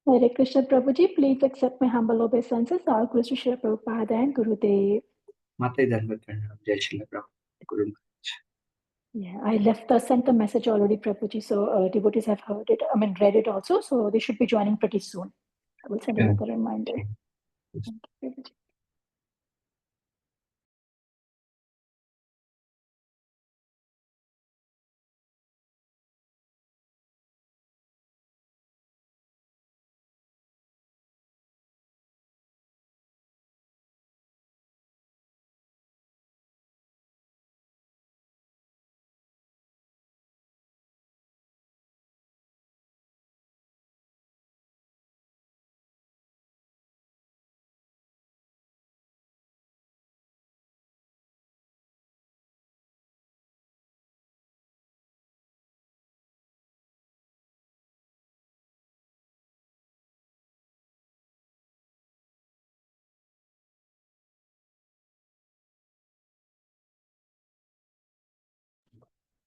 Hare Krishna Prabhuji, please accept my humble obeisances. All Guru Shri Prabhupada and Gurudev. Mata Dharma Pranam, Jai Shri Prabhupada, Guru Maharaj. Yeah, I sent the message already, Prabhuji. So devotees have heard it. I mean, read it also. So they should be joining pretty soon. I will send another reminder. Thank you, Prabhuji.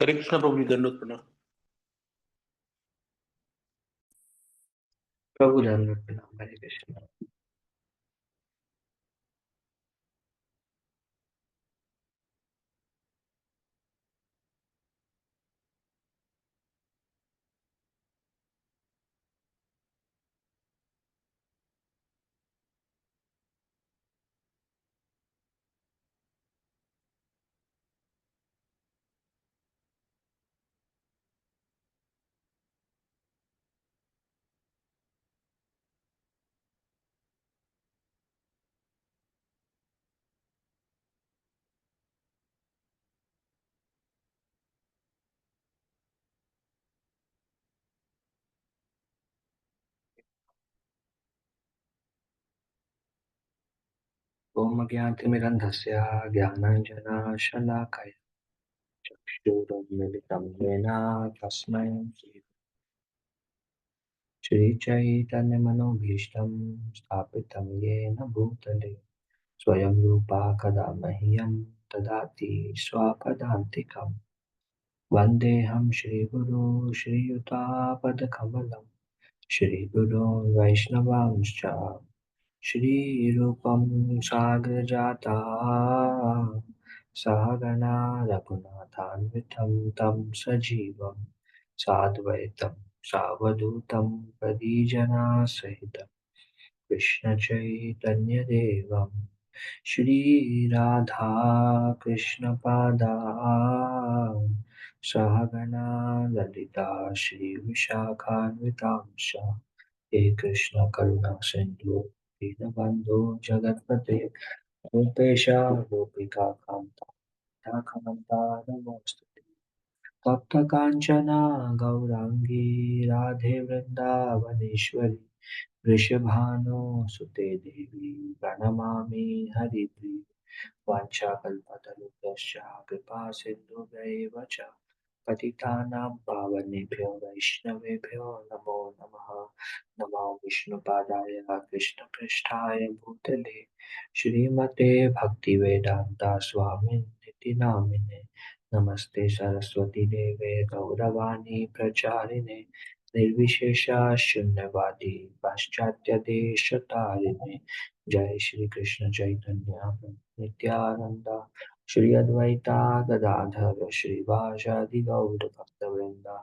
हरे कृष्ण प्रभु जी, दंडवत प्रणाम। प्रभु दंडवत प्रणाम। हरे कृष्ण। ओम ज्ञानतिमिरन्धस्य ज्ञानाञ्जनशलाकया चक्षुरुन्मिलितं येन तस्मै श्रीचैतन्यमनोभीष्टं स्थापितं येन भूतले स्वयं रूपा कदा मह्यं ददाति स्वपदान्तिकम्। वन्देऽहं श्रीगुरो श्रीयुतापदकमलं श्रीगुरो वैष्णवांश्च श्रीरूपं साग्रजाता सहगणा रघुनाथान्वितं तं सजीवं साद्वैतं सावधूतं परिजनसहितं कृष्णचैतन्यदेवं श्रीराधा कृष्णपादा सहगणा ललिता श्रीविशाखान्वितांश्च हे कृष्ण करुणा सिन्धु दीनबन्धो जगत्पते गोपेश गोपिका कान्ता नमोस्तुते। तप्त काञ्चना गौराङ्गी राधे वृन्दावनेश्वरी वृषभानुसुते देवी प्रणमामि हरिप्रिये। वाञ्छाकल्पतरुभ्यश्च कृपा सिन्धुभ्यैव च पतितानां पावनेभ्यो वैष्णवेभ्यो नमो नमः। नमो विष्णुपादाय कृष्णपृष्ठाय भूतले श्रीमते भक्तिवेदान्ता स्वामिनिति नामिने। नमस्ते सरस्वती देवे गौरवाणी प्रचारिणे निर्विशेष शून्यवादी पाश्चात्य देशतारिणे। जय श्री कृष्ण चैतन्य नित्यानंद श्री अद्वैता गदाधर श्रीवासादि गौर भक्तवृंदा।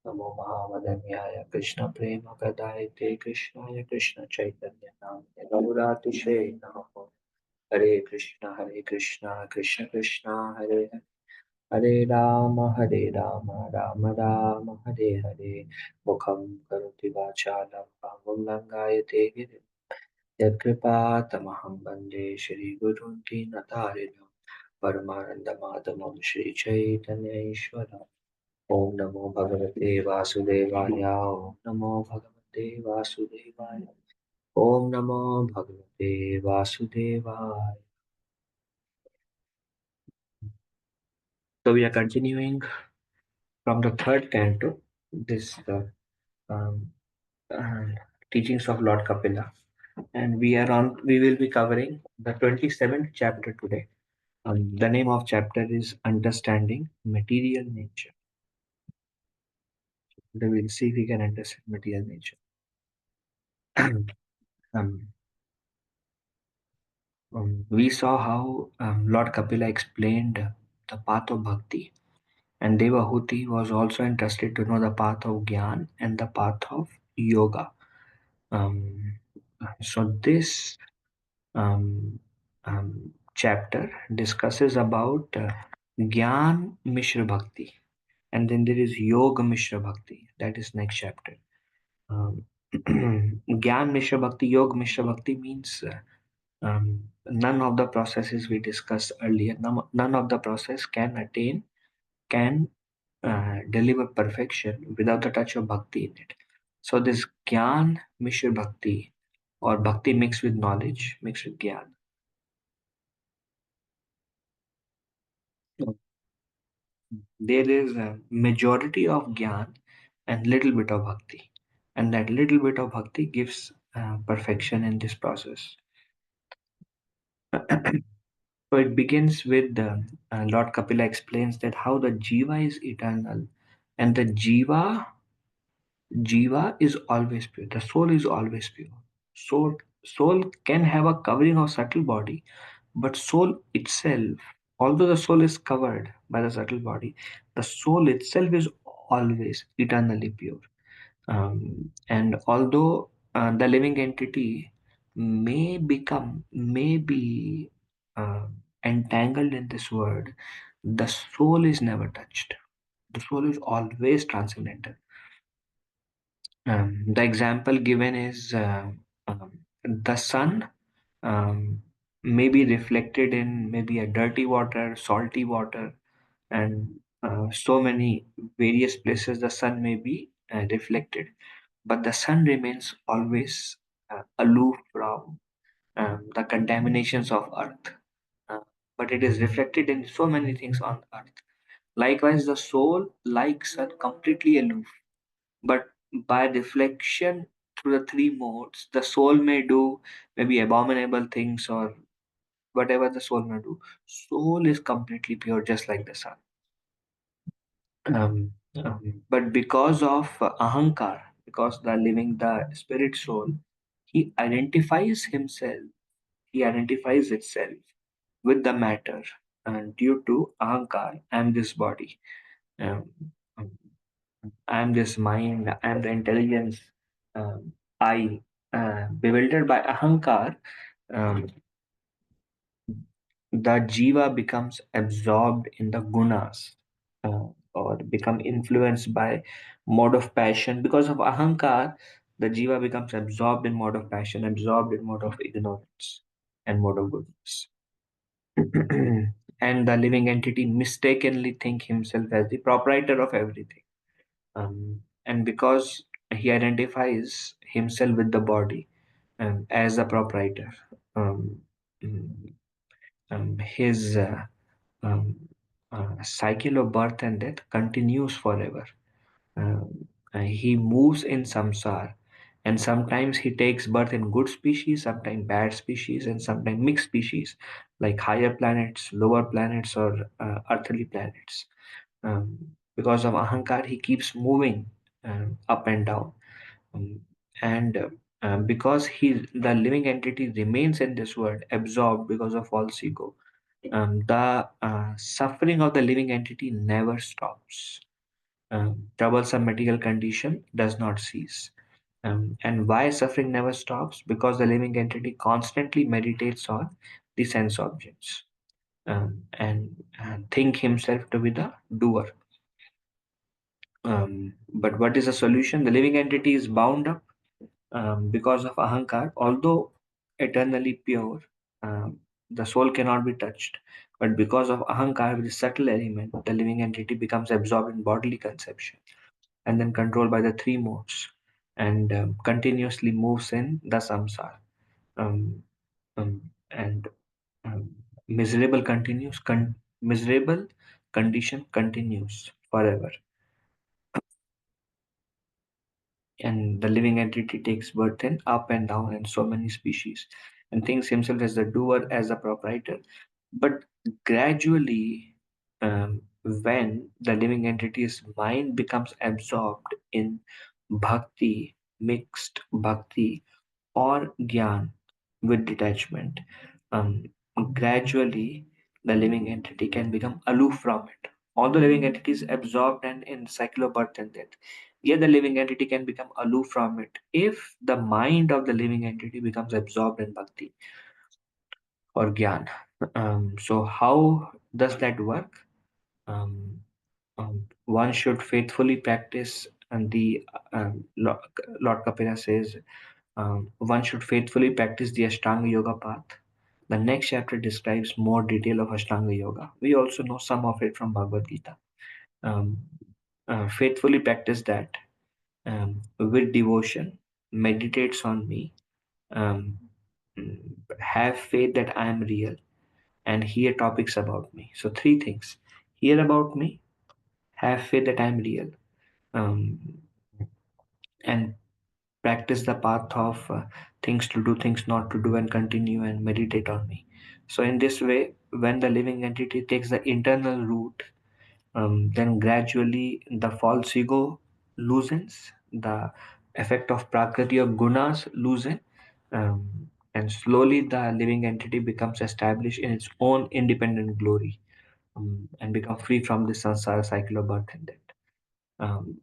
नमो महावदन्याय कृष्ण प्रेम प्रदायते कृष्णाय कृष्ण चैतन्य नामने गौरातिशे नमः। हरे कृष्ण कृष्ण कृष्ण हरे हरे हरे राम राम राम हरे हरे। मुखं करोति वाचालं पावं लङ्घयते गिरिं यत्कृपातमहं वन्दे श्रीगुरुं दीनतारिणं परमानन्दमाधवं श्रीचैतन्येश्वरम्। ॐ नमो भगवते वासुदेवाय ॐ नमो भगवते वासुदेवाय ॐ नमो भगवते वासुदेवाय। So we are continuing from the third canto, this um, uh, teachings of Lord Kapila, and we will be covering the 27th chapter today. The name of chapter is Understanding Material Nature. Then we'll see if we can understand material nature. um, we saw how Lord Kapila explained the path of bhakti, and Devahuti was also interested to know the path of Gyan and the path of yoga. Um, so this um, chapter discusses about Gyan Mishra Bhakti, and then there is Yoga Mishra Bhakti. That is next chapter. Um, Gyan Mishra Bhakti, Yoga Mishra Bhakti means none of the processes we discussed earlier, none of the process can deliver perfection without a touch of bhakti in it. So this Gyan Mishra Bhakti, or bhakti mixed with knowledge, mixed with Gyan. There is a majority of Gyan and little bit of bhakti. And that little bit of bhakti gives perfection in this process. So it begins with Lord Kapila explains that how the jiva is eternal, and the jiva is always pure. The soul is always pure. Soul can have a covering of subtle body, but soul itself, although the soul is covered by the subtle body, the soul itself is always eternally pure. And although the living entity may be entangled in this world, the soul is never touched. The soul is always transcendental. The example given is the sun may be reflected in maybe a dirty water, salty water, and so many various places the sun may be reflected, but the sun remains always aloof from the contaminations of earth. Uh, but it is reflected in so many things on earth. Likewise, the soul, like sun, completely aloof, but by reflection through the three modes, the soul may do maybe abominable things or whatever the soul may do. Soul is completely pure, just like the sun. But because of ahankar, because the spirit soul, he identifies himself, he identifies itself with the matter, and due to ahankar, I am this body, um, um, I am this mind, I am the intelligence, I, bewildered by ahankar, um, the jiva becomes absorbed in the gunas, or become influenced by mode of passion. Because of ahankar, the jiva becomes absorbed in mode of passion, absorbed in mode of ignorance and mode of goodness. And the living entity mistakenly think himself as the proprietor of everything. And because he identifies himself with the body as a proprietor, um, mm, his um, cycle of birth and death continues forever. He moves in samsara, and sometimes he takes birth in good species, sometimes bad species, and sometimes mixed species, like higher planets, lower planets, or earthly planets. Because of ahankar, he keeps moving up and down. Um, and because the living entity remains in this world, absorbed because of false ego, the suffering of the living entity never stops. Troublesome material condition does not cease. And why suffering never stops? Because the living entity constantly meditates on the sense objects, and think himself to be the doer. But what is the solution? The living entity is bound up because of ahankar, although eternally pure, the soul cannot be touched. But because of ahankar, with the subtle element, the living entity becomes absorbed in bodily conception and then controlled by the three modes, and continuously moves in the samsara. Um, and miserable miserable condition continues forever, and the living entity takes birth in up and down in so many species and thinks himself as the doer, as the proprietor. But gradually, when the living entity's mind becomes absorbed in bhakti, mixed bhakti, or Gyan with detachment, gradually the living entity can become aloof from it. All the living entity is absorbed and in cycle of birth and death. Yet the living entity can become aloof from it if the mind of the living entity becomes absorbed in bhakti or Gyan. So how does that work? Um, One should faithfully practice, and the Lord Kapila says one should faithfully practice the Ashtanga Yoga path. The next chapter describes more detail of Ashtanga Yoga. We also know some of it from Bhagavad Gita. Um, Faithfully practice that with devotion, meditates on me, um, have faith that I am real, and hear topics about me. So, three things: hear about me, have faith that I am real, um, and practice the path of things to do, things not to do, and continue and meditate on me. So, in this way, when the living entity takes the internal route, then gradually the false ego loosens, the effect of prakriti or gunas loosen, and slowly the living entity becomes established in its own independent glory, and become free from the samsara cycle of birth and death. Um,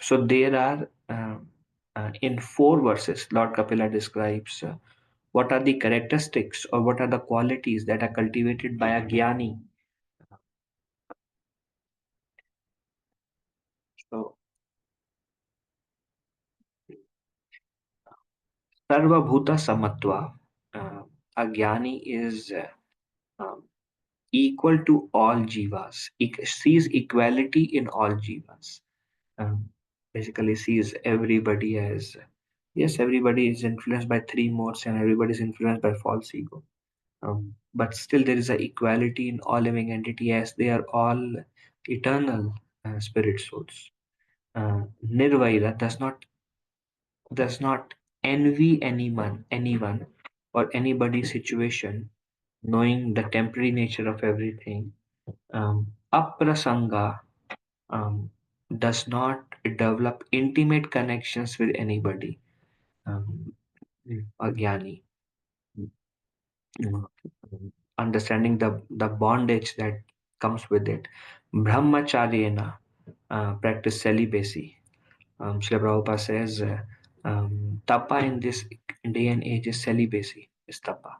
so there are in four verses, Lord Kapila describes what are the characteristics or what are the qualities that are cultivated by a jnani. So Sarva Bhuta Samatva, a jnani is um, equal to all jivas, sees equality in all jivas. Um, Basically sees everybody as, yes, everybody is influenced by three modes and everybody is influenced by false ego. But still there is a equality in all living entity as they are all eternal spirit souls. Nirvaira does not envy anyone or anybody's situation, knowing the temporary nature of everything. Aprasanga um, does not develop intimate connections with anybody. Um, a jnani, um, understanding the bondage that comes with it. Brahmacharyena, practice celibacy. Srila Prabhupada says, tapa in this day and age is celibacy, is tapa.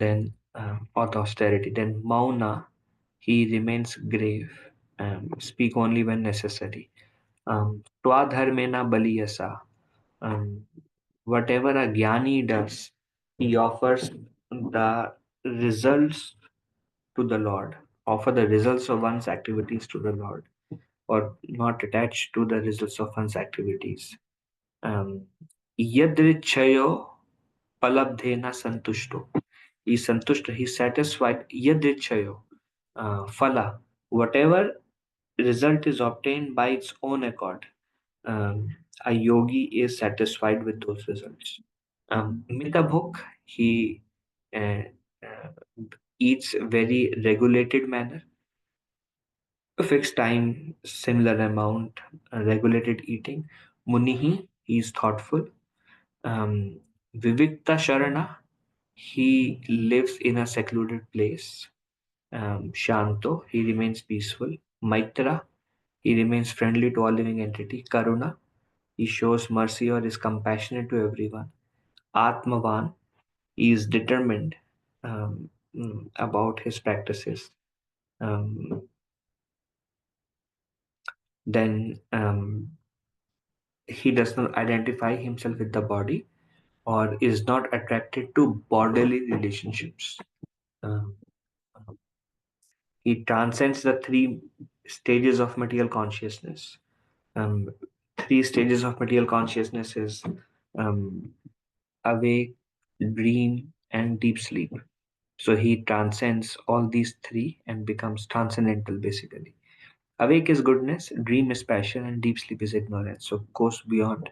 Then, or the austerity. Then, mauna, he remains grave, speak only when necessary. Twadharmena baliyasa, um, whatever a jnani does, he offers the results to the Lord, offer the results of one's activities to the Lord, or not attached to the results of one's activities. Um, Yadrichayo palabdhena santushto. He's santushta, he's satisfied. Yadrichayo phala. Whatever result is obtained by its own accord, a yogi is satisfied with those results. Mitabhuk, he uh, uh, eats very regulated manner, a fixed time, similar amount, regulated eating. Munihi, he is thoughtful. Um, Vivikta Sharana, he lives in a secluded place. Shanto, he remains peaceful. Maitra, he remains friendly to all living entity. Karuna, he shows mercy or is compassionate to everyone. Atmavan, he is determined about his practices. Um, then he does not identify himself with the body or is not attracted to bodily relationships. Um, he transcends the three stages of material consciousness. Um, Three stages of material consciousness is um, awake, dream, and deep sleep. So he transcends all these three and becomes transcendental basically. Awake is goodness, dream is passion, and deep sleep is ignorance. So goes beyond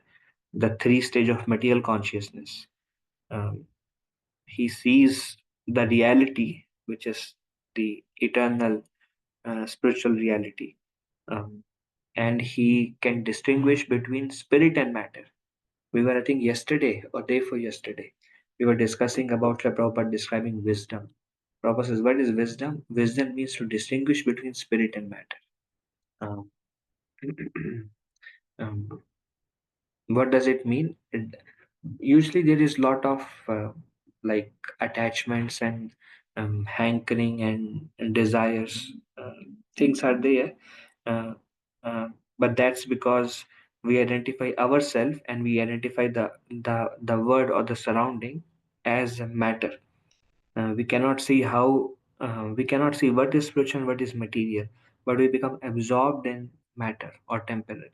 the three stage of material consciousness. Um, he sees the reality, which is the eternal spiritual reality, um, and he can distinguish between spirit and matter. We were, I think, yesterday or day for yesterday, we were discussing about Srila Prabhupada describing wisdom. Prabhupada says, what is wisdom? Wisdom means to distinguish between spirit and matter. Um, um, what does it mean? Usually there is lot of like attachments and hankering and desires. Things are there, uh, but that's because we identify ourselves and we identify the word or the surrounding as a matter. We cannot see how we cannot see what is spiritual and what is material, but we become absorbed in matter or temporary.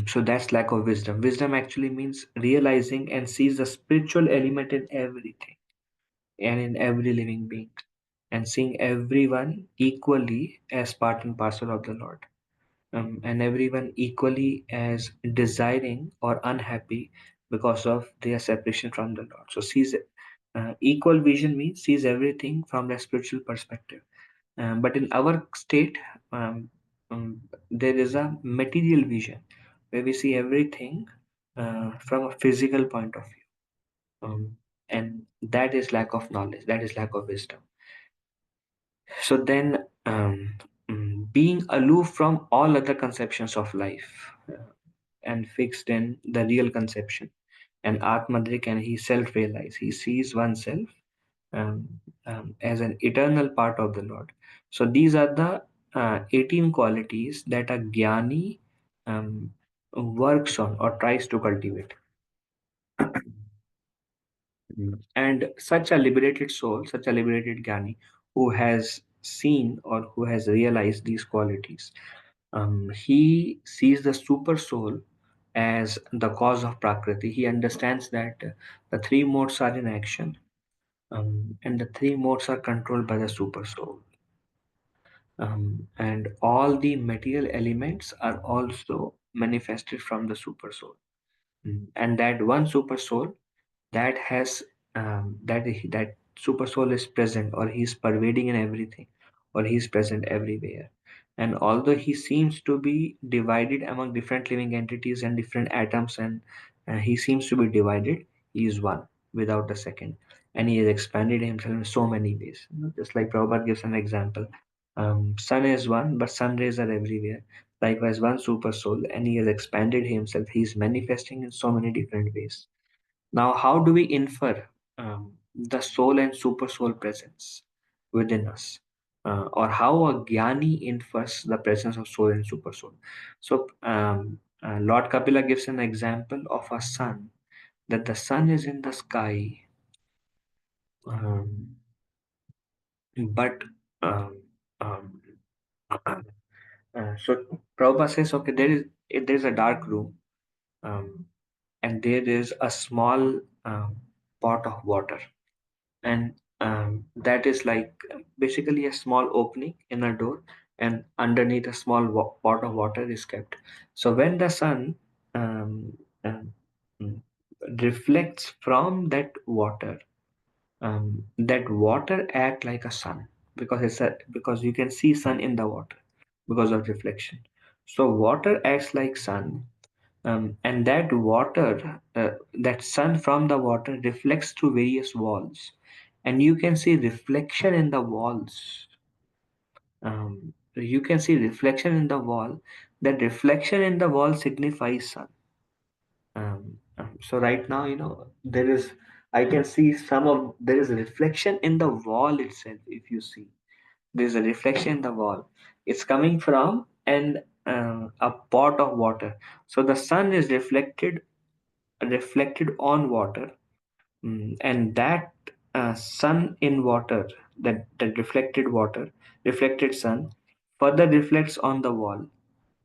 So that's lack of wisdom. Wisdom actually means realizing and sees the spiritual element in everything and in every living being, and seeing everyone equally as part and parcel of the Lord, and everyone equally as desiring or unhappy because of their separation from the Lord. So sees equal vision means sees everything from the spiritual perspective. But in our state, um, there is a material vision where we see everything from a physical point of view. And that is lack of knowledge, that is lack of wisdom. So then, being aloof from all other conceptions of life and fixed in the real conception and Atmadrik, and he self realize, he sees oneself um, as an eternal part of the Lord. So these are the 18 qualities that a Jnani works on or tries to cultivate. And such a liberated soul, such a liberated Jnani who has seen or who has realized these qualities, he sees the super soul as the cause of Prakriti. He understands that the three modes are in action, and the three modes are controlled by the super soul. And all the material elements are also manifested from the super soul. And that one super soul that has that super soul is present, or he is pervading in everything, or he is present everywhere. And although he seems to be divided among different living entities and different atoms, and he seems to be divided, he is one without a second, and he has expanded himself in so many ways. Just like Prabhupada gives an example, sun is one, but sun rays are everywhere. Likewise, one super soul, and he has expanded himself. He is manifesting in so many different ways. Now, how do we infer the soul and super soul presence within us? Or how a Jnani infers the presence of soul and super soul? So, Lord Kapila gives an example of a sun, that the sun is in the sky, um, but um, um, so Prabhupada says, okay, there is a dark room, um, and there is a small pot of water, and that is like basically a small opening in a door, and underneath a small pot of water is kept. So when the sun um, um, mm, reflects from that water act like a sun, because because you can see sun in the water because of reflection. So water acts like sun, and that water, that sun from the water reflects through various walls, and you can see reflection in the walls. You can see reflection in the wall. That reflection in the wall signifies sun. So right now, there is, I can see there is a reflection in the wall itself. If you see, there's a reflection in the wall. It's coming from a pot of water. So the sun is reflected on water. And that sun in water, that reflected sun, further reflects on the wall.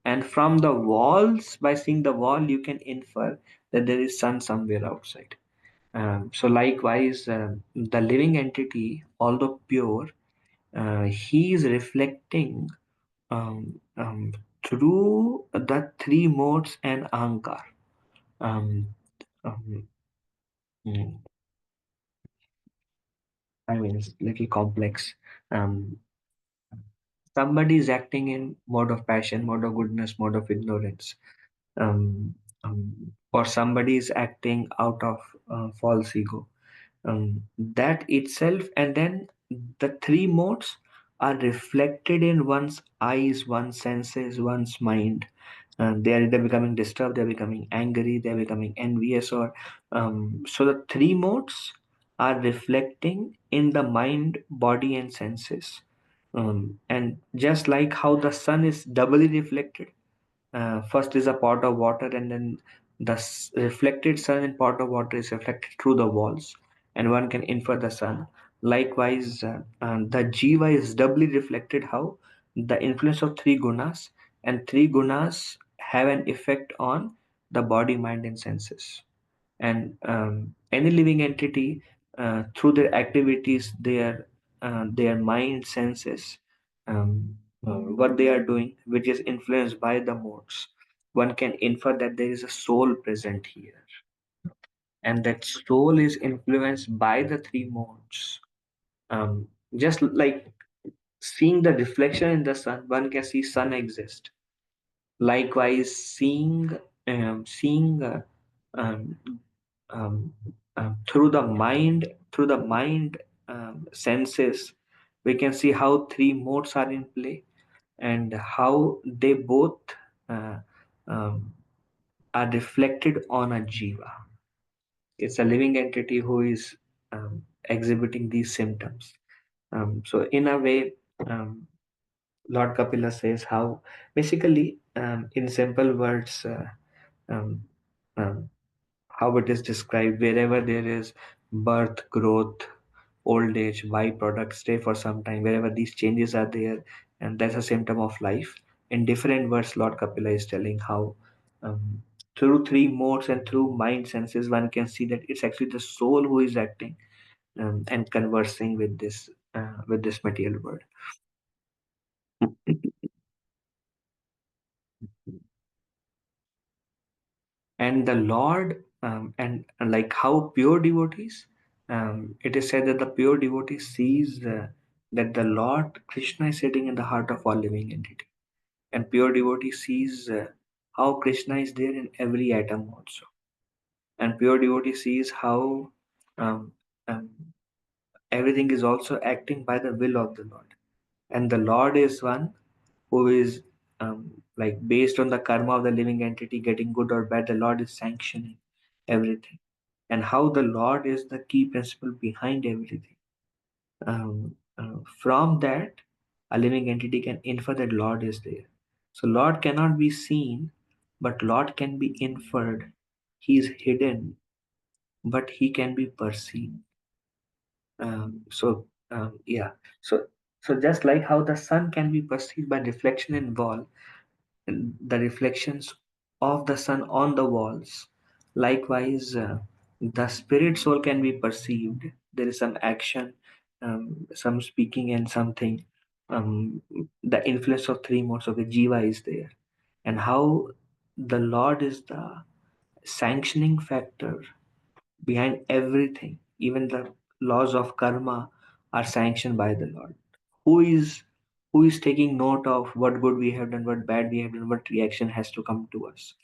And from the walls, by seeing the wall, you can infer that there is sun somewhere outside. So likewise, the living entity, although pure, he is reflecting um, um, through the three modes and ahankar. Um, um, mm, I mean, it's little complex. Um, Somebody is acting in mode of passion, mode of goodness, mode of ignorance. Um, or somebody is acting out of false ego. That itself, and then the three modes are reflected in one's eyes, one's senses, one's mind. They are either becoming disturbed, they're becoming angry, they're becoming envious, or so the three modes are reflecting in the mind, body, and senses. And just like how the sun is doubly reflected, first is a pot of water, and then the reflected sun in pot of water is reflected through the walls, and one can infer the sun. Likewise, the jiva is doubly reflected. How? The influence of three gunas, and three gunas have an effect on the body, mind, and senses. And any living entity, through their activities, their mind, senses, what they are doing, which is influenced by the modes, one can infer that there is a soul present here, and that soul is influenced by the three modes. Just like seeing the reflection in the sun, one can see sun exist. Likewise, seeing um, um, through the mind senses, we can see how three modes are in play, and how they both uh, um, are reflected on a jiva. It's a living entity who is exhibiting these symptoms. So in a way, um, Lord Kapila says how, basically, in simple words, um, um, how it is described: wherever there is birth, growth, old age, byproduct, stay for some time, wherever these changes are there, and that's a symptom of life. In different words, Lord Kapila is telling how, um, through three modes and through mind senses, one can see that it's actually the soul who is acting, and conversing with this material world. And the Lord, and like how pure devotees, it is said that the pure devotee sees that the Lord Krishna is sitting in the heart of all living entity, and pure devotee sees how Krishna is there in every atom also, and pure devotee sees how um, um, everything is also acting by the will of the Lord, and the Lord is one who is, like, based on the karma of the living entity getting good or bad, the Lord is sanctioning everything, and how the Lord is the key principle behind everything. From that, a living entity can infer that Lord is there. So Lord cannot be seen, but Lord can be inferred. He is hidden, but he can be perceived. Yeah. So so just like how the sun can be perceived by reflection in wall, and the reflections of the sun on the walls. Likewise, the spirit soul can be perceived. There is some action, some speaking, and something. The influence of three modes of the jiva is there, and how the Lord is the sanctioning factor behind everything. Even the laws of karma are sanctioned by the Lord. Who is who is taking note of what good we have done, what bad we have done, what reaction has to come to us?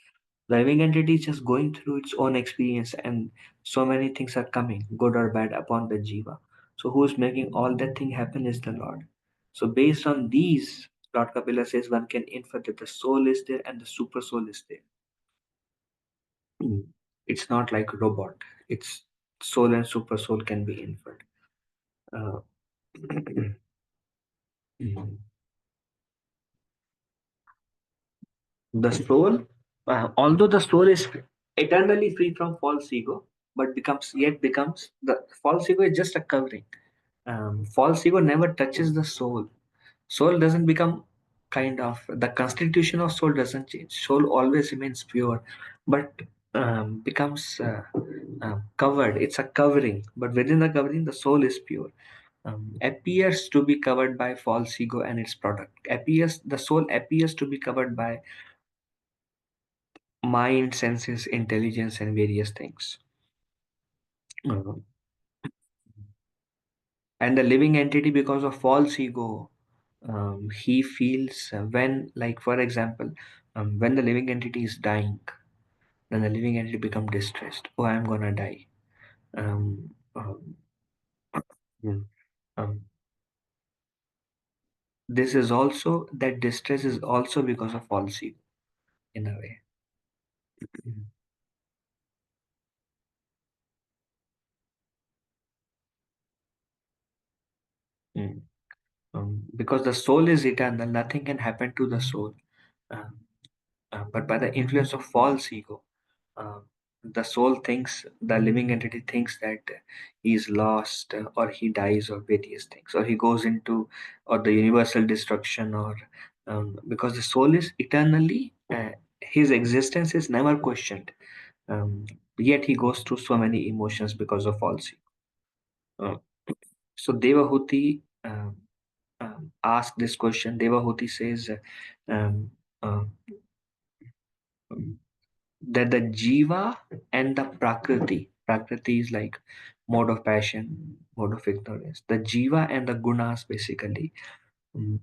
The living entity is just going through its own experience, and so many things are coming, good or bad, upon the jiva. So who is making all that thing happen is the Lord. So based on these, Lord Kapila says one can infer that the soul is there and the super soul is there. It's not like robot. It's soul and super soul can be inferred. Uh, the soul, although the soul is eternally free from false ego, but becomes the false ego is just a covering. False ego never touches the soul. Soul doesn't become, kind of, the constitution of soul doesn't change. Soul always remains pure, but becomes covered. It's a covering, but within the covering, the soul is pure. Appears to be covered by false ego and its product. Appears The soul appears to be covered by mind, senses, intelligence, and various things. Uh, and the living entity, because of false ego, he feels, when, like, for example, when the living entity is dying, then the living entity become distressed. Oh, I'm gonna die. Um, um, mm, um, this is also, that distress is also because of false ego in a way. Mm. Because the soul is eternal, nothing can happen to the soul. Um, but by the influence of false ego, uh, the soul thinks, the living entity thinks that he is lost, or he dies, or various things, or he goes into, or the universal destruction, or because the soul is eternally, his existence is never questioned. Yet he goes through so many emotions because of false ego. So Devahuti asked this question. Devahuti says um, uh, um, that the jiva and the prakriti is like mode of passion, mode of ignorance. The jiva and the gunas basically, um,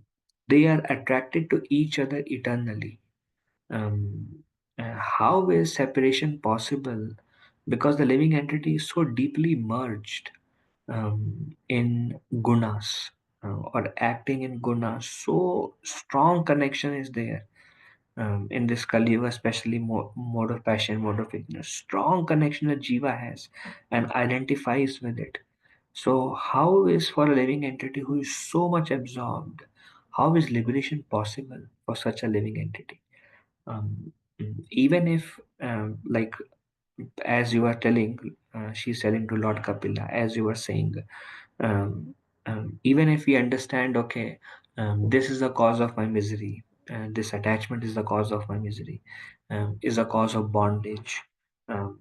they are attracted to each other eternally. How is separation possible? Because the living entity is so deeply merged in gunas, or acting in gunas. So strong connection is there in this Kali Yuga, especially mode of passion, mode of ignorance. Strong connection that Jiva has and identifies with it. So, how is for a living entity who is so much absorbed, how is liberation possible for such a living entity? Even if, like, as you are telling, she's telling to Lord Kapila, as you were saying, um, even if we understand, okay, this is the cause of my misery, and this attachment is the cause of my misery, is a cause of bondage. um,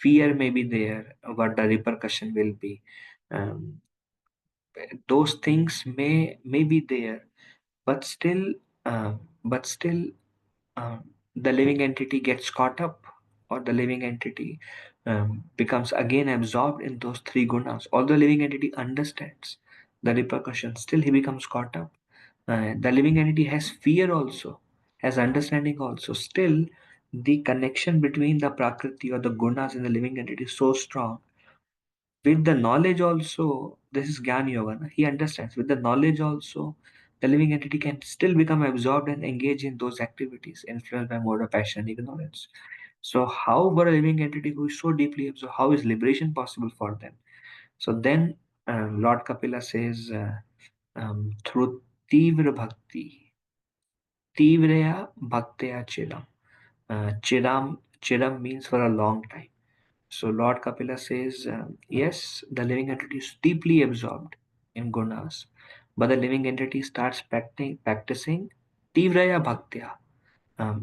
Fear may be there, what the repercussion will be. um, those things may be there, but still, um, but still the living entity gets caught up, or the living entity becomes again absorbed in those three gunas. Although living entity understands the repercussions, still he becomes caught up. The living entity has fear also, has understanding also. Still, the connection between the prakriti or the gunas in the living entity is so strong. With the knowledge also, this is Gyan Yoga, na? He understands. With the knowledge also, the living entity can still become absorbed and engage in those activities influenced by mode of passion and ignorance. So, how for a living entity who is so deeply absorbed, how is liberation possible for them? So then Lord Kapila says, through Tivra Bhakti, Tivraya Bhakteya Chiram. Chiram means for a long time. So Lord Kapila says, yes, the living entity is deeply absorbed in gunas, but the living entity starts practicing Tivraya Bhaktya,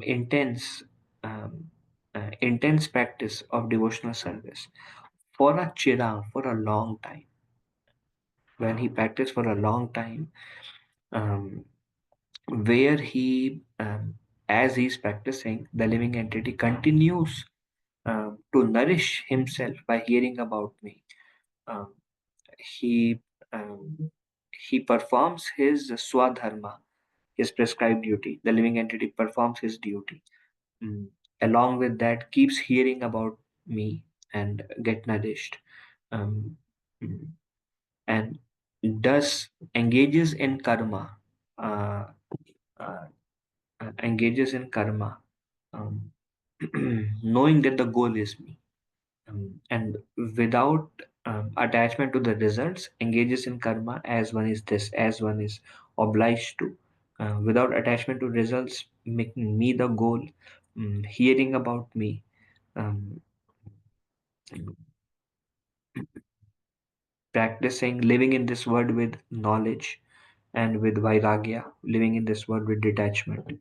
intense, um, intense practice of devotional service for a chiram, for a long time. When he practiced for a long time, um, where he, as he's practicing, the living entity continues to nourish himself by hearing about me. Um, he um, he performs his swadharma, his prescribed duty. The living entity performs his duty. Mm. Along with that, keeps hearing about me and get nourished. Um, mm, and does engages in karma, uh, uh, engages in karma, um, knowing that the goal is me, and without attachment to the results, engages in karma as one is this, as one is obliged to, without attachment to results, making me the goal, hearing about me, um, practicing, living in this world with knowledge and with vairagya, living in this world with detachment.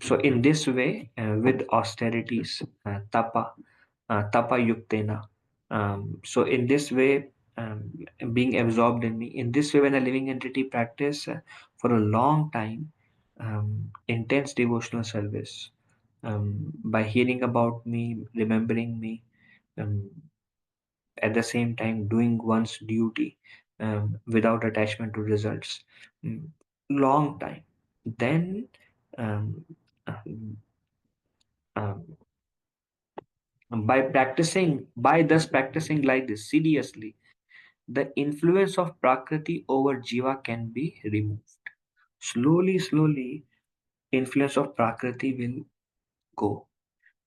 So in this way, with austerities, tapa yuktena. So in this way, being absorbed in me. In this way, when a living entity practice for a long time, intense devotional service, by hearing about me, remembering me, um, at the same time doing one's duty without attachment to results, mm, long time, then um, uh, Um, by thus practicing like this seriously, the influence of Prakriti over Jiva can be removed. Slowly, slowly, influence of Prakriti will go.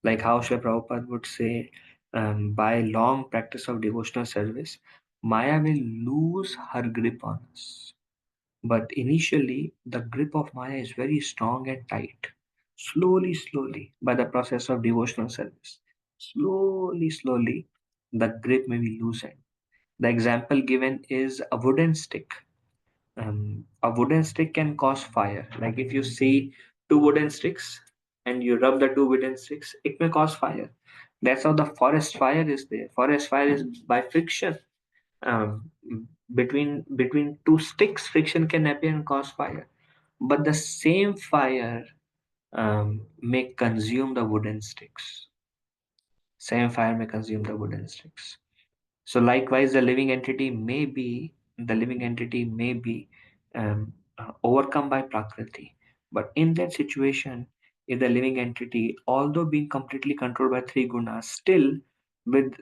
Like how Srila Prabhupada would say, by long practice of devotional service, Maya will lose her grip on us. But initially, the grip of Maya is very strong and tight. Slowly, slowly, by the process of devotional service, slowly, slowly, the grip may be loosened. The example given is a wooden stick. A wooden stick can cause fire. Like if you see two wooden sticks and you rub the two wooden sticks, it may cause fire. That's how the forest fire is there. Forest fire is by friction. Um, between two sticks, friction can appear and cause fire. But the same fire may consume the wooden sticks. Same fire may consume the wooden sticks. So likewise, the living entity may be overcome by Prakriti. But in that situation, if the living entity, although being completely controlled by three gunas, still with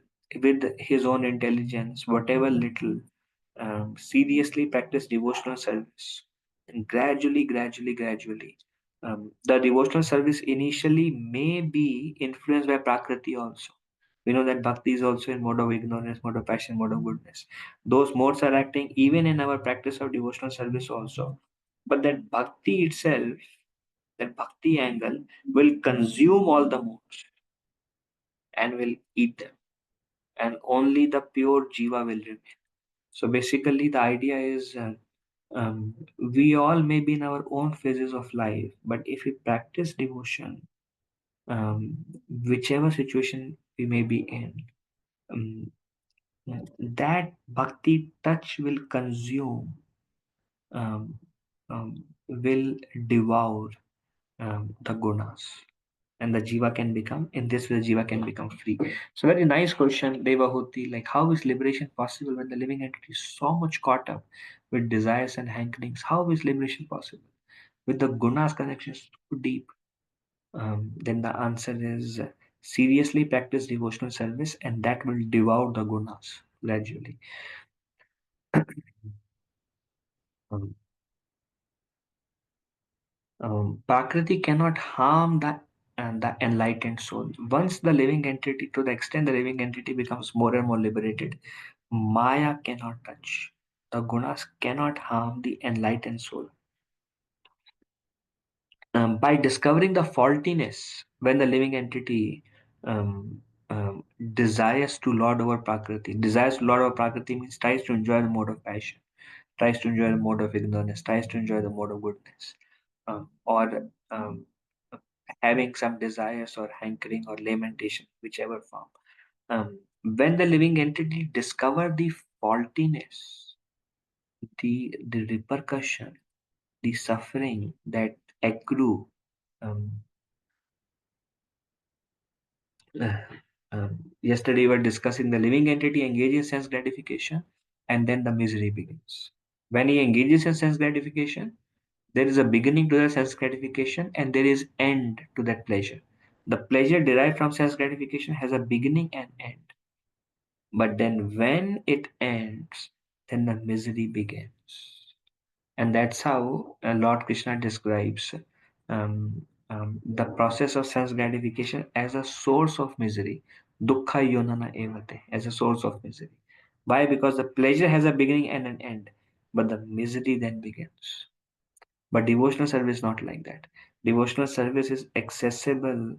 with his own intelligence, whatever little, seriously practice devotional service, and gradually, the devotional service initially may be influenced by Prakriti also. We know that bhakti is also in mode of ignorance, mode of passion, mode of goodness. Those modes are acting even in our practice of devotional service also. But that bhakti itself, that bhakti angle, will consume all the modes and will eat them. And only the pure jiva will remain. So basically, the idea is we all may be in our own phases of life, but if we practice devotion, whichever situation we may be in, um, that bhakti touch will consume, um, will devour the gunas, and the jiva can become, in this way, the jiva can become free. So, very nice question, Devahuti. Like, how is liberation possible when the living entity is so much caught up with desires and hankerings? How is liberation possible? With the gunas connections too deep? Then the answer is seriously practice devotional service, and that will devour the gunas gradually. Um, Prakriti cannot harm the enlightened soul. Once the living entity, to the extent the living entity becomes more and more liberated, Maya cannot touch. The gunas cannot harm the enlightened soul. By discovering the faultiness when the living entity um, um, desires to lord over Prakriti. Desires to lord over Prakriti means tries to enjoy the mode of passion, tries to enjoy the mode of ignorance, tries to enjoy the mode of goodness, or having some desires or hankering or lamentation, whichever form. When the living entity discover the faultiness, the repercussion, the suffering that accrue, um, uh, yesterday we were discussing the living entity engages in sense gratification, and then the misery begins. When he engages in sense gratification, there is a beginning to the sense gratification and there is end to that pleasure. The pleasure derived from sense gratification has a beginning and end. But then when it ends, then the misery begins. And that's how Lord Krishna describes the process of sense gratification as a source of misery. Dukkha yonana evate, as a source of misery. Why? Because the pleasure has a beginning and an end, but the misery then begins. But devotional service is not like that. Devotional service is accessible.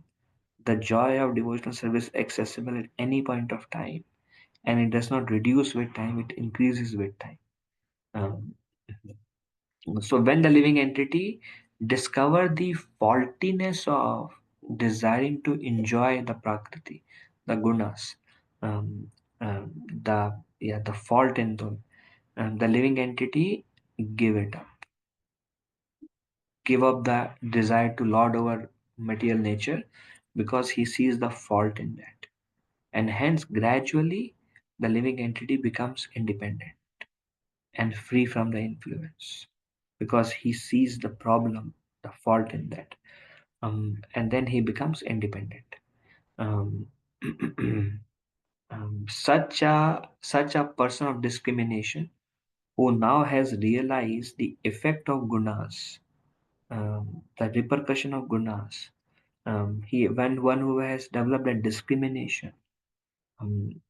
The joy of devotional service is accessible at any point of time, and it does not reduce with time, it increases with time. Um, so when the living entity discover the faultiness of desiring to enjoy the prakriti, the gunas, um, the fault in them, the living entity give it up, give up the desire to lord over material nature, because he sees the fault in that, and hence gradually the living entity becomes independent and free from the influence, because he sees the problem, the fault in that. and then he becomes independent. Um, such a person of discrimination who now has realized the effect of gunas, the repercussion of gunas. When one who has developed a discrimination, um,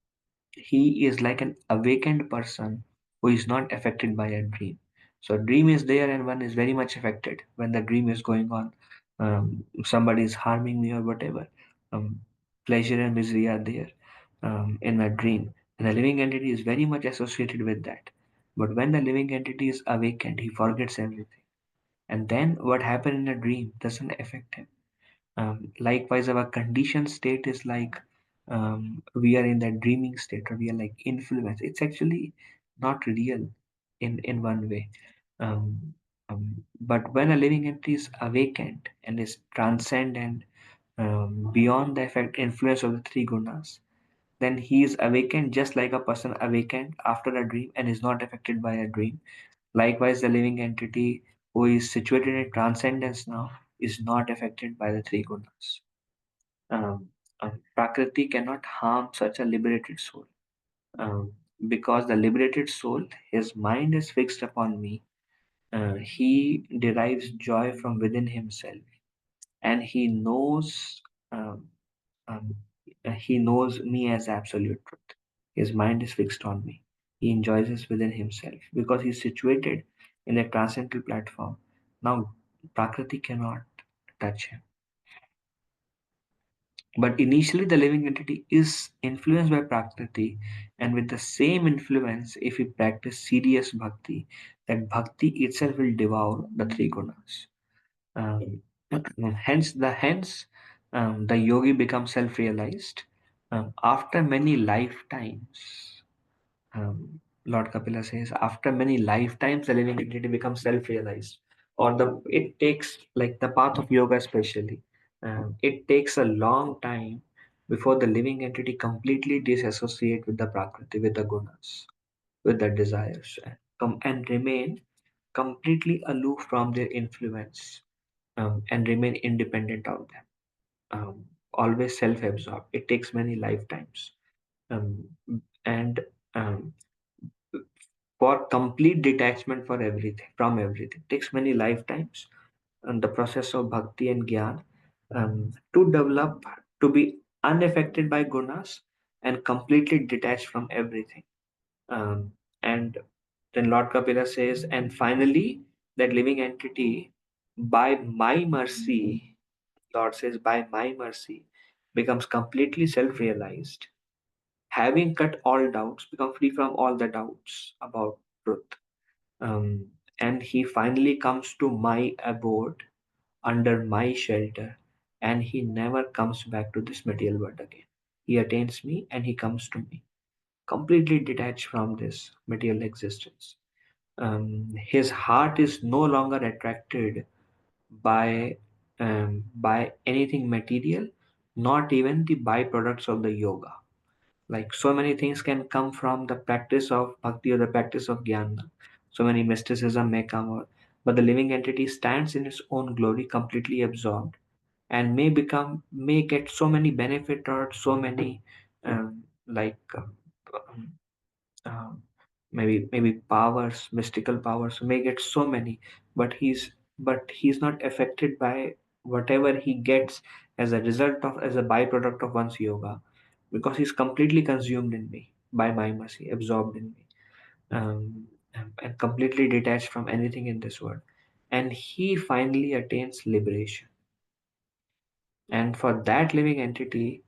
he is like an awakened person who is not affected by a dream. So dream is there and one is very much affected when the dream is going on. Somebody is harming me or whatever. Um, Pleasure and misery are there in my dream. And the living entity is very much associated with that. But when the living entity is awakened, he forgets everything. And then what happened in a dream doesn't affect him. Likewise, our conditioned state is like we are in that dreaming state, or we are like influenced. It's actually not real in one way. Um, but when a living entity is awakened and is transcendent beyond the effect influence of the three gunas, then he is awakened just like a person awakened after a dream and is not affected by a dream. Likewise, the living entity who is situated in transcendence now is not affected by the three gunas. Um, Prakriti cannot harm such a liberated soul. Because the liberated soul, his mind is fixed upon me. He derives joy from within himself, and um, um, he knows me as absolute truth. His mind is fixed on me. He enjoys this within himself because he's situated in a transcendental platform. Now, Prakriti cannot touch him. But initially, the living entity is influenced by Prakriti, and with the same influence, if we practice serious bhakti, that bhakti itself will devour the three gunas. Um, hence, the yogi becomes self-realized after many lifetimes. Lord Kapila says, after many lifetimes, the living entity becomes self-realized, or the it takes like the path of yoga, especially. It takes a long time before the living entity completely disassociate with the prakriti, with the gunas, with the desires, and remain completely aloof from their influence, and remain independent of them. Always self-absorbed. It takes many lifetimes, um, and um, for complete detachment for everything from everything takes many lifetimes, and the process of bhakti and gyan to develop to be unaffected by gunas and completely detached from everything. And then Lord Kapila says, and finally that living entity, by my mercy, Lord says, by my mercy becomes completely self-realized, having cut all doubts, become free from all the doubts about truth. And he finally comes to my abode under my shelter, and he never comes back to this material world again. He attains me and he comes to me, completely detached from this material existence. His heart is no longer attracted by anything material, not even the byproducts of the yoga. Like so many things can come from the practice of bhakti or the practice of jnana. So many mysticism may come out, but the living entity stands in its own glory, completely absorbed, and may get so many benefit or so many like um, um, maybe powers, mystical powers, may get so many, but he's not affected by whatever he gets as a result of, as a byproduct of one's yoga, because he's completely consumed in me by my mercy, absorbed in me, and completely detached from anything in this world. And he finally attains liberation. And for that living entity,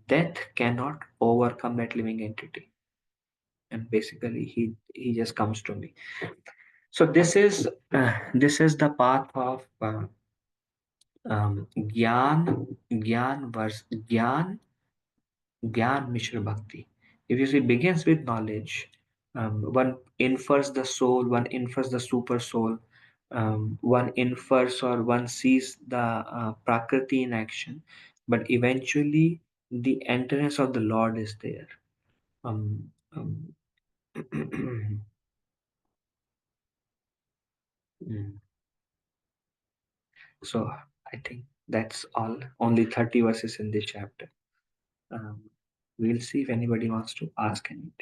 death cannot overcome that living entity. And basically, he just comes to me. So this is the path of gyan, gyan mishra bhakti. If you see, begins with knowledge. One infers the soul, one infers the super soul, one infers or one sees the prakriti in action, but eventually the entrance of the Lord is there. Um, um, mm. So I think That's all. Only 30 verses in this chapter. We'll see if anybody wants to ask anything.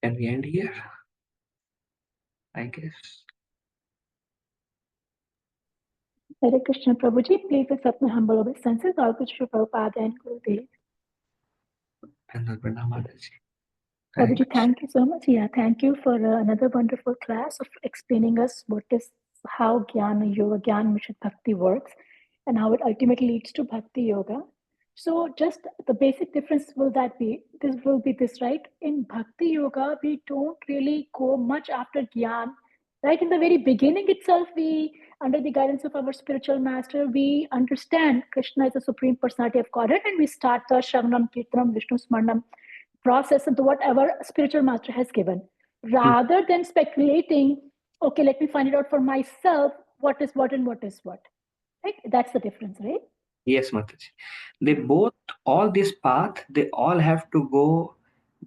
Can we end here? I guess. Hare Krishna Prabhuji, please accept my humble obeisances. All good Shri Prabhupada and Gurudev. And Pranam Mataji. Prabhuji, thank you so much. Yeah, thank you for another wonderful class of explaining us how Jnana Yoga, Jnana Mission Bhakti works and how it ultimately leads to Bhakti Yoga. So just the basic difference will be this, right? In Bhakti Yoga, we don't really go much after Gyan. Right in the very beginning itself, under the guidance of our spiritual master, we understand Krishna is the Supreme Personality of Godhead and we start the Shravanam, Kirtanam, Vishnu Smarnam process into whatever spiritual master has given, rather than speculating, okay, let me find it out for myself, what is what and what is what. Right? That's the difference, right? Yes, Mataji. They both, all this path, they all have to go,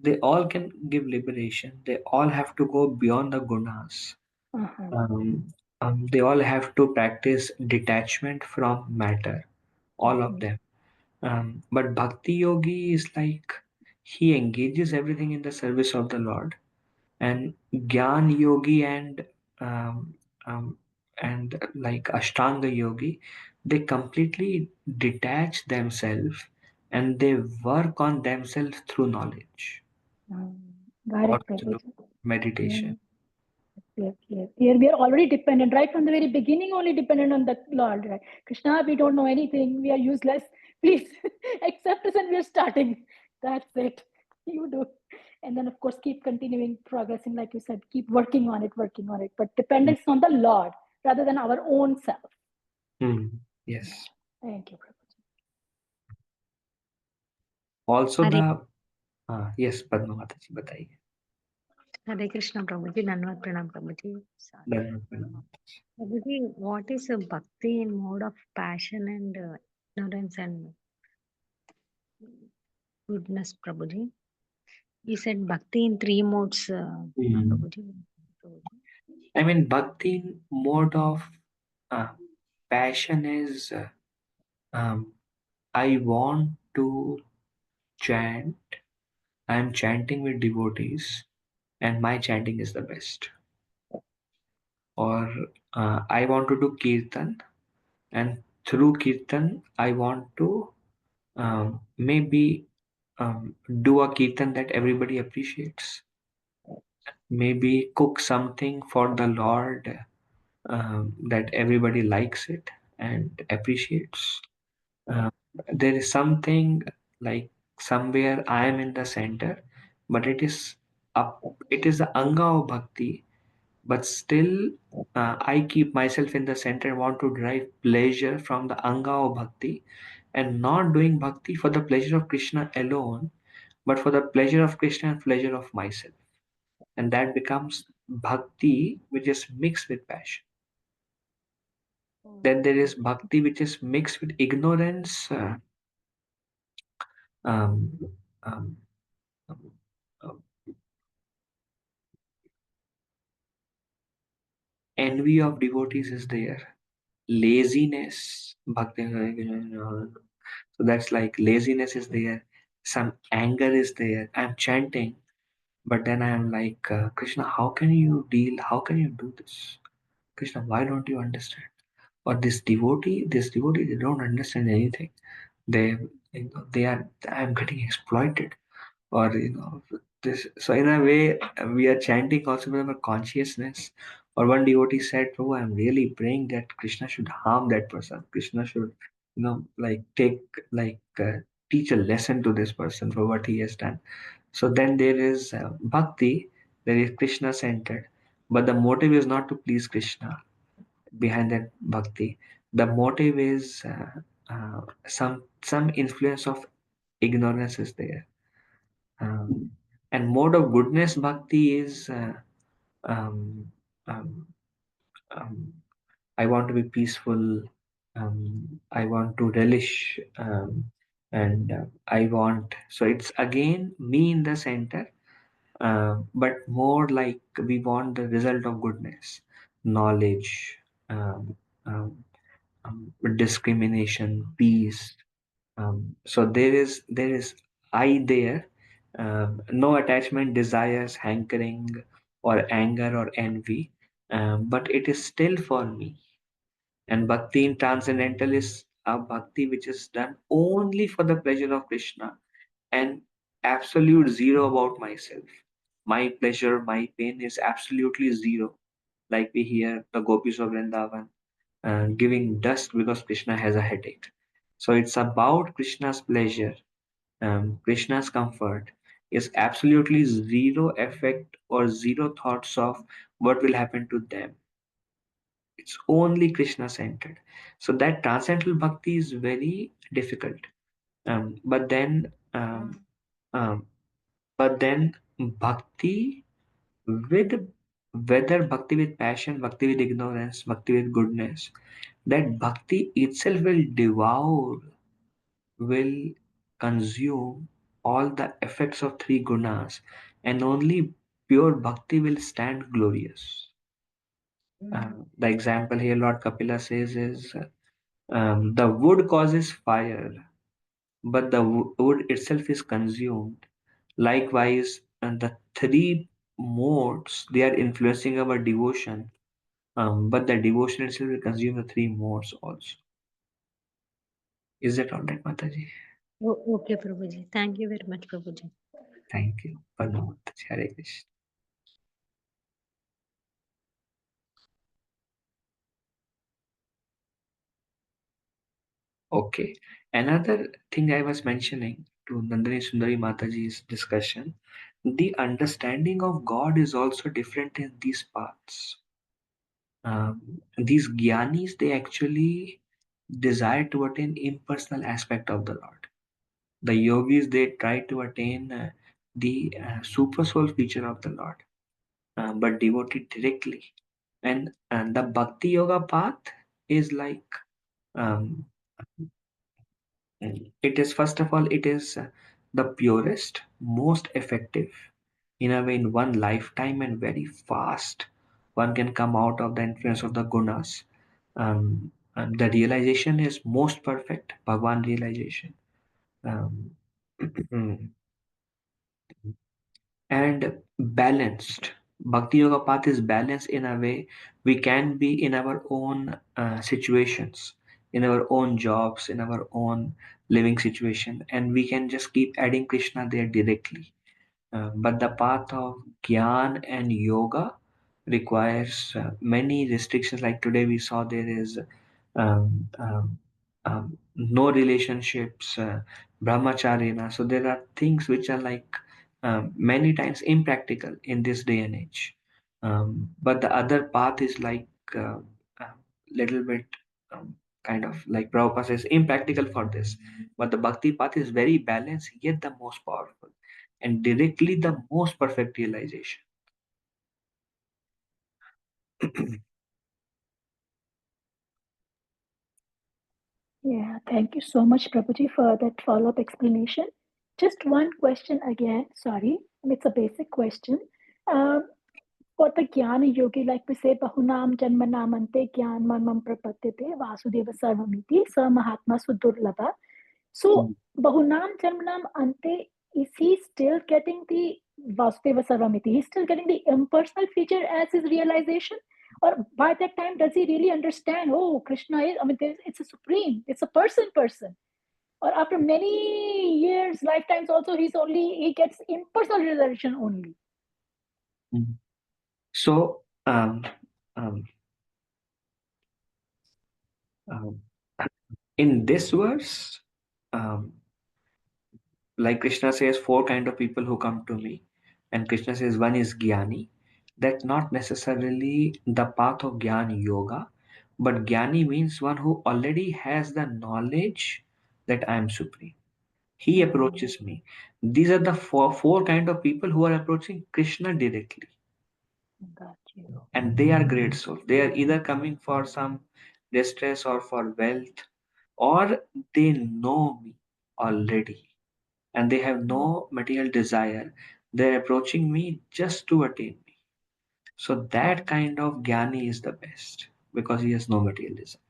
they all can give liberation. They all have to go beyond the gunas. They all have to practice detachment from matter, all of them. But Bhakti Yogi is like, he engages everything in the service of the Lord. And Gyan Yogi um, um, and like Ashtanga Yogi, they completely detach themselves and they work on themselves through knowledge Got or it, through Prabhuji. meditation. Yes. Here we are already dependent, right from the very beginning, only dependent on the Lord, right? Krishna, we don't know anything. We are useless. Please accept us and we are starting. That's it. You do. And then, of course, keep continuing, progressing, like you said, keep working on it. But dependence on the Lord rather than our own self. Yes. Thank you, Prabhuji. Also Hare, yes, Padma Mataji, bataiye. Hare Krishna Prabhuji, Dhanavad Pranam Prabhuji. Sorry. Prabhuji, what is a bhakti in mode of passion and ignorance and goodness, Prabhuji? You said bhakti in three modes, Prabhuji. I mean, bhakti mode of passion is I want to chant. I am chanting with devotees, and my chanting is the best. Or I want to do kirtan, and through kirtan, I want to maybe do a kirtan that everybody appreciates. Maybe cook something for the Lord that everybody likes it and appreciates. There is something like somewhere I am in the center, but it is the anga of bhakti, but still I keep myself in the center and want to derive pleasure from the anga of bhakti and not doing bhakti for the pleasure of Krishna alone, but for the pleasure of Krishna and pleasure of myself. And that becomes bhakti, which is mixed with passion. Then there is bhakti, which is mixed with ignorance, um, um, um, um, envy of devotees is there, laziness, bhakti. So that's like laziness is there, some anger is there. I'm chanting, but then I'm like, Krishna, how can you deal? How can you do this? Krishna, why don't you understand? Or this devotee, they don't understand anything. They, they are. I'm getting exploited, or this. So in a way, we are chanting also with our consciousness. Or one devotee said, "Oh, I'm really praying that Krishna should harm that person. Krishna should, like teach a lesson to this person for what he has done." So then there is bhakti, there is Krishna centered, but the motive is not to please Krishna. Behind that bhakti, the motive is some influence of ignorance is there. And mode of goodness bhakti is um, um, I want to be peaceful. I want to relish, and I want. So it's again me in the center, but more like we want the result of goodness, knowledge, um, um, discrimination, peace. So there is I there, no attachment, desires, hankering, or anger or envy, but it is still for me. And bhakti in transcendental is a bhakti which is done only for the pleasure of Krishna and absolute zero about myself. My pleasure, my pain is absolutely zero. Like we hear the gopis of Vrindavan giving dust because Krishna has a headache. So it's about Krishna's pleasure, Krishna's comfort is absolutely zero effect or zero thoughts of what will happen to them. It's only Krishna centered. So that transcendental bhakti is very difficult. But then, um, bhakti with whether bhakti with passion, bhakti with ignorance, bhakti with goodness, that bhakti itself will devour, will consume all the effects of three gunas, and only pure bhakti will stand glorious. The example here Lord Kapila says is the wood causes fire, but the wood itself is consumed. Likewise, the three modes they are influencing our devotion, but the devotion itself will consume the three modes also. Is that all right, Mataji? Okay, Prabhuji. Thank you very much, Prabhuji. Thank you. Pranam Mataji. Hare Krishna. Okay. Another thing I was mentioning to Nandini Sundari Mataji's discussion, the understanding of God is also different in these paths. These gyanis, they actually desire to attain impersonal aspect of the Lord. The yogis, they try to attain the super soul feature of the Lord, but devoted directly. And the bhakti yoga path is like um, it is, first of all, it is the purest, most effective in a way in one lifetime and very fast. One can come out of the influence of the gunas. And the realization is most perfect, Bhagwan realization. Um, and balanced. Bhakti Yoga path is balanced in a way we can be in our own situations, in our own jobs, in our own living situation, and we can just keep adding Krishna there directly. But the path of Gyan and Yoga requires many restrictions. Like today, we saw there is um, um, no relationships, brahmacharya. So there are things which are like many times impractical in this day and age. But the other path is like little bit um, kind of like Prabhupada says, impractical for this. But the bhakti path is very balanced, yet the most powerful and directly the most perfect realization. Yeah, thank you so much, Prabhuji, for that follow-up explanation. Just one question again, sorry, it's a basic question. Um, for the Jnana Yogi, like we say, Bahunam Janmanamante Jnan Marmam Prapatyate Vasudeva Sarvamiti Sa Mahatma Sudurlabha. So, Bahunam Janmanam Ante, is he still getting the Vasudeva Sarvamiti? He's still getting the impersonal feature as his realization? Or by that time, does he really understand, oh, Krishna is, I mean, it's a supreme, it's a person. Or after many years, lifetimes also, he gets impersonal realization only. Mhm. So, um, um, in this verse, um, like Krishna says, four kind of people who come to me, and Krishna says one is Gyani. That's not necessarily the path of Jnana Yoga, but Gyani means one who already has the knowledge that I am supreme. He approaches me. These are the four kind of people who are approaching Krishna directly. Got you. And they are great souls. They are either coming for some distress or for wealth, or they know me already and they have no material desire. They're approaching me just to attain me. So that kind of Jnani is the best because he has no material desire.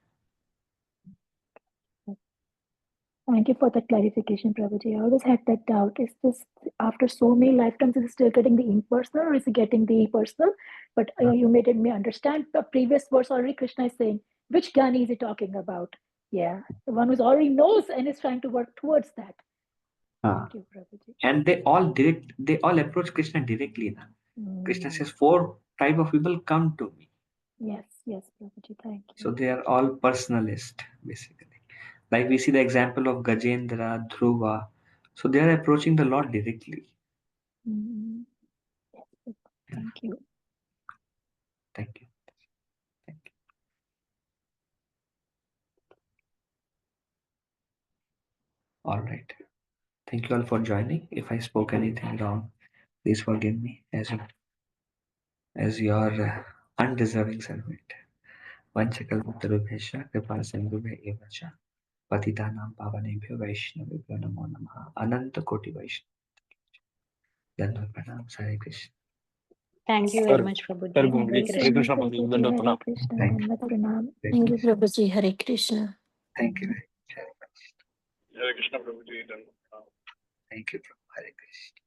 Thank you for the clarification, Prabhuji. I always had that doubt. Is this, after so many lifetimes, is it still getting the impersonal or is it getting the personal? But you made me understand. The previous verse already Krishna is saying, which Jnani is he talking about? Yeah, the one who already knows and is trying to work towards that. Thank you, Prabhuji. And they all approach Krishna directly. Na? Krishna says 4 type of people come to me. Yes, Prabhuji, thank you. So they are all personalist, basically. Like we see the example of Gajendra, Dhruva. So they are approaching the Lord directly. Yes, thank you. Thank you. Thank you. All right. Thank you all for joining. If I spoke anything wrong, please forgive me as your undeserving servant. Vanchakalpatarubhesha kripa sindhubhe evacha patitanam pavanebhyo vaishnavebhyo namo namaha ananta koti vaishnava. Dandavat pranam. Hare Krishna. Thank you very much, Prabhuji. Hare Hare Prabhuji. Thank you Krishna. so Hare much, Krishna, Prabhuji. Dandavat Hare pranam. Krishna. Thank you. Dandavat pranam. Thank you, Prabhuji. Hare Krishna. Thank you very much. Hare Krishna, Prabhuji. Dandavat pranam. Thank you. Hare Krishna.